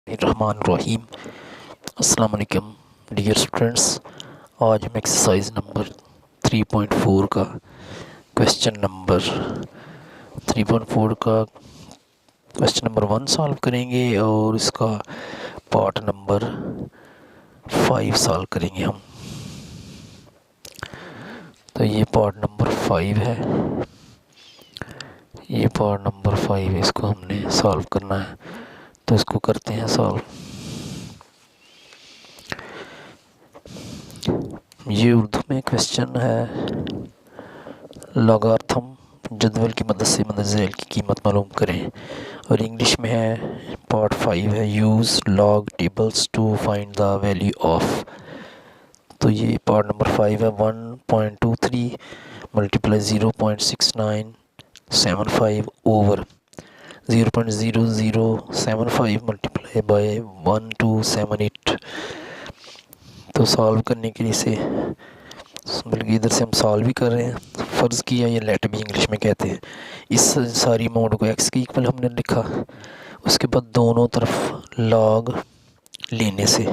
रहमान रहीम। अस्सलाम वालेकुम dear students. आज हम एक्सरसाइज नंबर 3.4 का क्वेश्चन नंबर 3.4 का क्वेश्चन नंबर 1 सॉल्व करेंगे और इसका पार्ट नंबर 5 सॉल्व करेंगे हम। तो ये पार्ट नंबर 5 है, ये पार्ट नंबर 5 है, इसको हमने सॉल्व करना है। तो इसको करते हैं सॉल्व। ये उर्दू में क्वेश्चन है, लॉगरिथम जदवल की मदद से मदद झैल की कीमत मालूम करें। और इंग्लिश में है, पार्ट 5 है, use log tables two find the value of. तो ये पार्ट नंबर 5 है। 1.23 मल्टीप्लाई 0.6975 ओवर 0.0075 मल्टीप्लाई बाय 1278। तो सॉल्व करने के लिए से बल्कि इधर से हम सॉल्व भी कर रहे हैं। फ़र्ज़ किया, ये लेट भी इंग्लिश में कहते हैं। इस सारी अमाउंट को एक्स के इक्वल हमने लिखा, उसके बाद दोनों तरफ लॉग लेने से,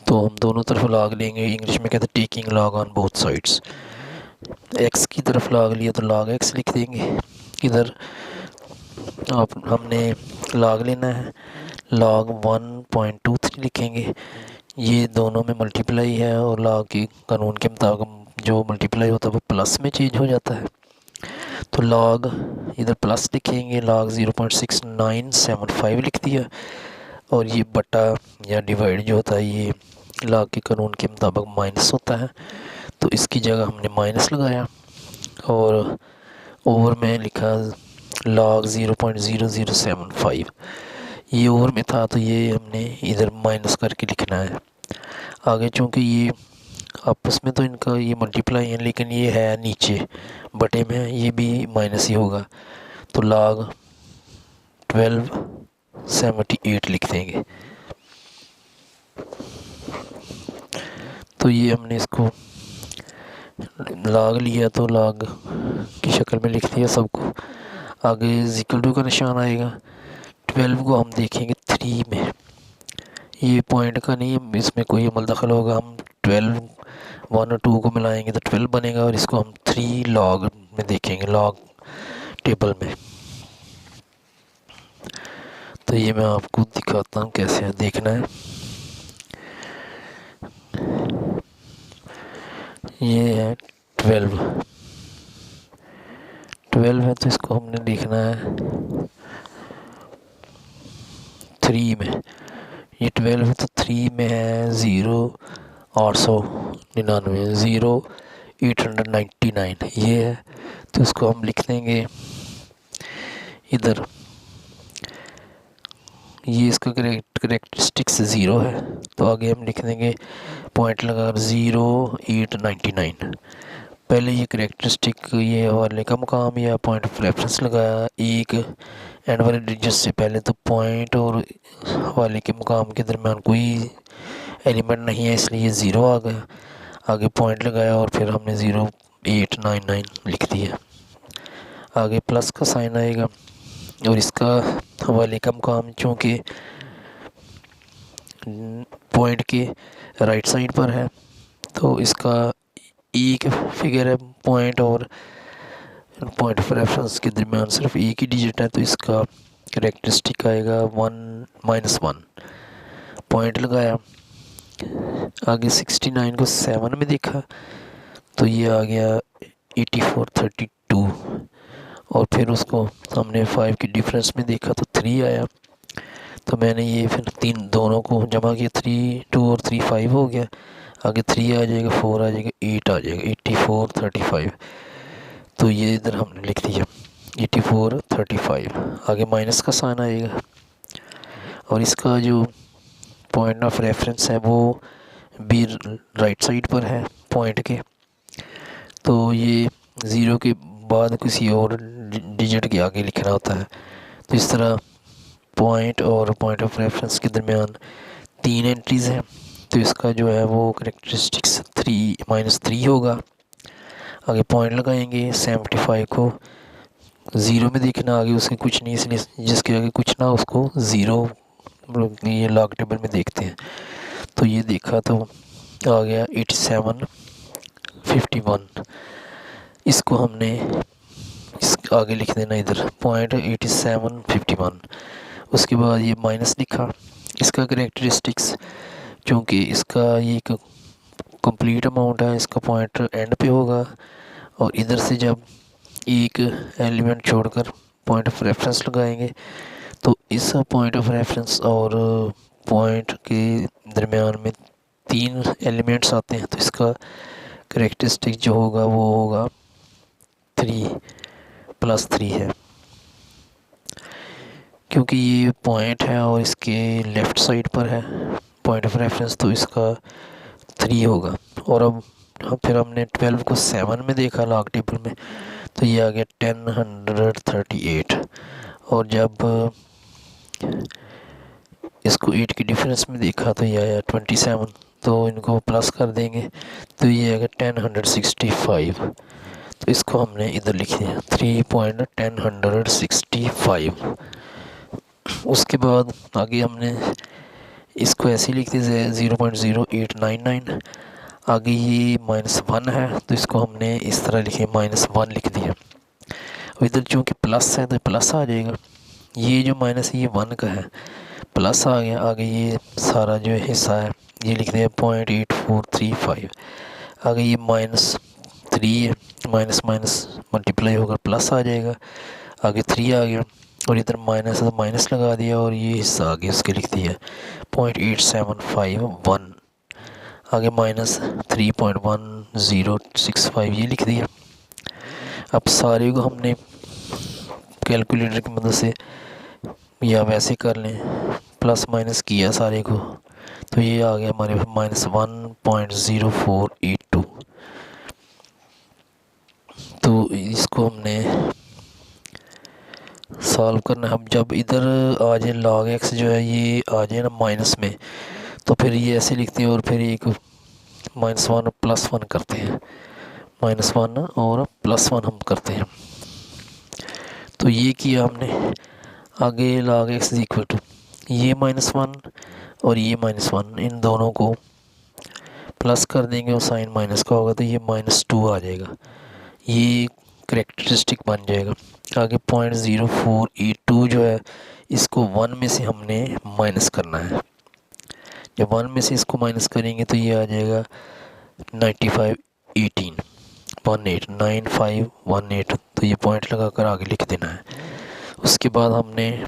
तो हम दोनों तरफ लॉग लेंगे। इंग्लिश में कहते हैं taking log on both sides. X की तरफ लॉग लिया तो लॉग एक्स लिख देंगे। इधर आप हमने लॉग लेना है, लॉग 1.23 लिखेंगे। ये दोनों में मल्टीप्लाई है और लॉग के कानून के मुताबिक जो मल्टीप्लाई होता है वो प्लस में चेंज हो जाता है। तो लॉग इधर प्लस लिखेंगे, लॉग 0.6975 लिख दिया। और ये बटा या डिवाइड जो होता है ये लॉग के कानून के मुताबिक माइनस होता है, तो इसकी जगह हमने माइनस लगाया। और ओवर में लिखा लॉग 0.0075। ये ओवर में था तो ये हमने इधर माइनस करके लिखना है। आगे चूँकि ये आपस में तो इनका ये मल्टीप्लाई है, लेकिन ये है नीचे बटे में, ये भी माइनस ही होगा। तो लॉग 1278 लिख देंगे। तो ये हमने इसको लॉग लिया तो लॉग की शक्ल में लिख दिया सबको। आगे इक्वल टू का निशान आएगा। 12 को हम देखेंगे 3 में, ये पॉइंट का नहीं, इसमें कोई अमल दखल होगा। हम 12 1 और 2 को मिलाएंगे तो 12 बनेगा, और इसको हम 3 लॉग में देखेंगे, लॉग टेबल में। तो ये मैं आपको दिखाता हूँ कैसे देखना है। ये है 12 है, तो इसको हमने लिखना है 3 में। ये 12 है तो 3 में है 0,899 0,899 ये है। तो इसको हम लिख देंगे इधर। ये इसका करेक्टरिस्टिक्स 0 है, तो आगे हम लिख देंगे पॉइंट लगा 0,899। पहले ये करेक्टरिस्टिक ये वाले का मुकाम या पॉइंट ऑफ रेफरेंस लगाया एक एंड वाले डिजिट से पहले, तो पॉइंट और वाले के मुकाम के दरमियान कोई एलिमेंट नहीं है, इसलिए 0 आ गया। आगे पॉइंट लगाया और फिर हमने 0,899 लिख दिया। आगे प्लस का साइन आएगा और इसका हवाले का मुकाम चूँकि पॉइंट के राइट साइड पर है, तो इसका एक फिगर है पॉइंट और पॉइंट ऑफ रेफरेंस के दरमियान सिर्फ एक ही डिजिट है, तो इसका करेक्टरिस्टिक आएगा 1 - 1। पॉइंट लगाया, आगे 69 को 7 में देखा तो ये आ गया 8432। और फिर उसको हमने 5 के डिफरेंस में देखा तो 3 आया। तो मैंने ये फिर दोनों को जमा किया, 3 2 और 3 5 हो गया। आगे 3 आ जाएगा, 4 आ जाएगा, 8 आ जाएगा, 8435। तो ये इधर हमने लिख दिया 8435। आगे माइनस का साइन आएगा और इसका जो पॉइंट ऑफ रेफरेंस है वो भी राइट साइड पर है पॉइंट के, तो ये 0 के बाद किसी और डिजिट के आगे लिखना होता है। तो इस तरह पॉइंट और पॉइंट ऑफ रेफरेंस के दरमियान 3 एंट्रीज़ हैं, तो इसका जो है वो करेक्टरिस्टिक्स 3 - 3 होगा। आगे पॉइंट लगाएंगे 75 को ज़ीरो में देखना आगे उसके कुछ नहीं, इसलिए जिसके आगे कुछ ना उसको ज़ीरो मतलब ये लॉग टेबल में देखते हैं। तो ये देखा तो आ गया 8751। इसको हमने इस आगे लिख देना इधर .8751। उसके बाद ये माइनस लिखा। इसका करेक्टरिस्टिक्स, चूँकि इसका ये एक कंप्लीट अमाउंट है, इसका पॉइंटर एंड पे होगा और इधर से जब एक एलिमेंट छोड़कर पॉइंट ऑफ रेफरेंस लगाएंगे तो इस पॉइंट ऑफ रेफरेंस और पॉइंट के दरमियान में 3 एलिमेंट्स आते हैं, तो इसका करेक्टरिस्टिक जो होगा वो होगा 3+3 है। क्योंकि ये पॉइंट है और इसके लेफ़्ट साइड पर है पॉइंट ऑफ रेफरेंस, तो इसका 3 होगा। और अब फिर हमने 12 को 7 में देखा लॉग टेबल में, तो ये आ गया 1038। और जब इसको 8 के डिफरेंस में देखा तो ये आया 27, तो इनको प्लस कर देंगे तो ये आएगा 1065। तो इसको हमने इधर लिख दिया 3.1065। उसके बाद आगे हमने इसको ऐसे लिख दिया 0.0899। आगे ये -1 है तो इसको हमने इस तरह लिखे -1 लिख दिया। और इधर चूँकि प्लस है तो प्लस आ जाएगा। ये जो माइनस है ये 1 का है, प्लस आ गया। आगे ये सारा जो हिस्सा है ये लिख दिया 0.8435। आगे ये -3 है, माइनस माइनस मल्टीप्लाई होकर प्लस आ जाएगा। आगे 3 आ गया और इधर माइनस है तो माइनस लगा दिया और ये हिस्सा आगे उसके लिख दिया 0.8751। आगे -3.1065 ये लिख दिया। अब सारे को हमने कैलकुलेटर की मदद से या वैसे कर लें, प्लस माइनस किया सारे को, तो ये आ गया हमारे -1.0482। तो इसको हमने सॉल्व करना है। अब जब इधर आ जाए log x जो है ये आ जाए ना माइनस में, तो फिर ये ऐसे लिखते हैं और फिर एक -1 और +1 करते हैं, -1 और +1 हम करते हैं। तो ये किया हमने। आगे log x is equal to ये -1 और ये -1, इन दोनों को प्लस कर देंगे और साइन माइनस का होगा तो ये -2 आ जाएगा। ये करेक्टरिस्टिक बन जाएगा। आगे 0.0482 जो है इसको 1 में से हमने माइनस करना है। जब 1 में से इसको माइनस करेंगे तो ये आ जाएगा 9518, तो ये पॉइंट लगाकर आगे लिख देना है। उसके बाद हमने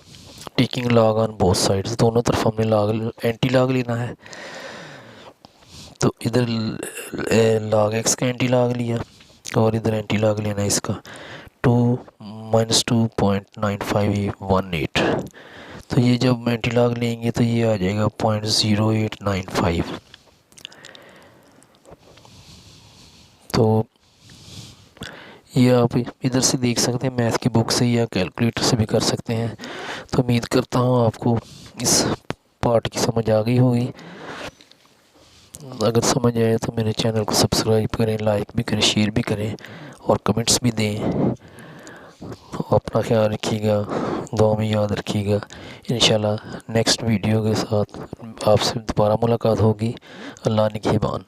taking log on both sides, दोनों तरफ हमने लॉग एंटी लॉग लेना है। तो इधर log x का एंटी लॉग लिया और इधर एंटी लॉग लेना है इसका 2-2.9518। तो ये जब एंटी लॉग लेंगे तो ये आ जाएगा 0.0895। तो ये आप इधर से देख सकते हैं, मैथ की बुक से या कैलकुलेटर से भी कर सकते हैं। तो उम्मीद करता हूँ आपको इस पार्ट की समझ आ गई होगी। अगर समझ आए तो मेरे चैनल को सब्सक्राइब करें, लाइक भी करें, शेयर भी करें और कमेंट्स भी दें। अपना ख्याल रखिएगा, दुआ में याद रखिएगा। इंशाल्लाह नेक्स्ट वीडियो के साथ आपसे दोबारा मुलाकात होगी। अल्लाह निगहबान।